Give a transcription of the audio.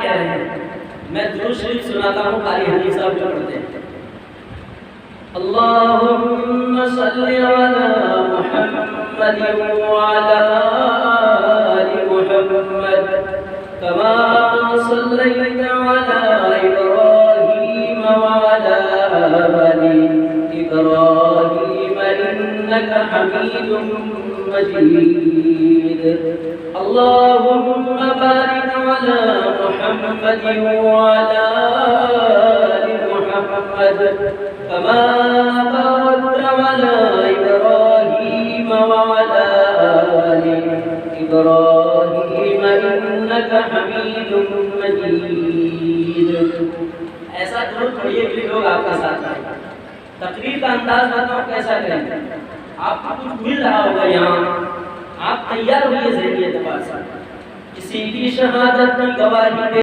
कह रहे हैं। मैं दुरूद शरीफ सुनाता हूँ, कारी हनीफ साहब जो पढ़ते हैं। अल्लाहुम्मा सल्ली अला मुहम्मद व अला आलि मुहम्मद कमा सल्लैता अला इब्राहीम व अला आलि इब्राहीम इन्नका हमीदुम मजीद। अल्लाहुम्मा बारिक अला मुहम्मद व अला आलि मुहम्मद कमा बारकता अला इब्राहीम व अला आलि इब्राहीम इन्नका हमीदुम मजीद। ऐसा दुरूद पढ़िए कि लोग आपका साथ आए। तकरीर का अंदाज बताओ कैसा करें। आपको कुछ मिल रहा होगा यहाँ, आप तैयार होइए ज़हनी एतबार से। किसी की शहादत की गवाही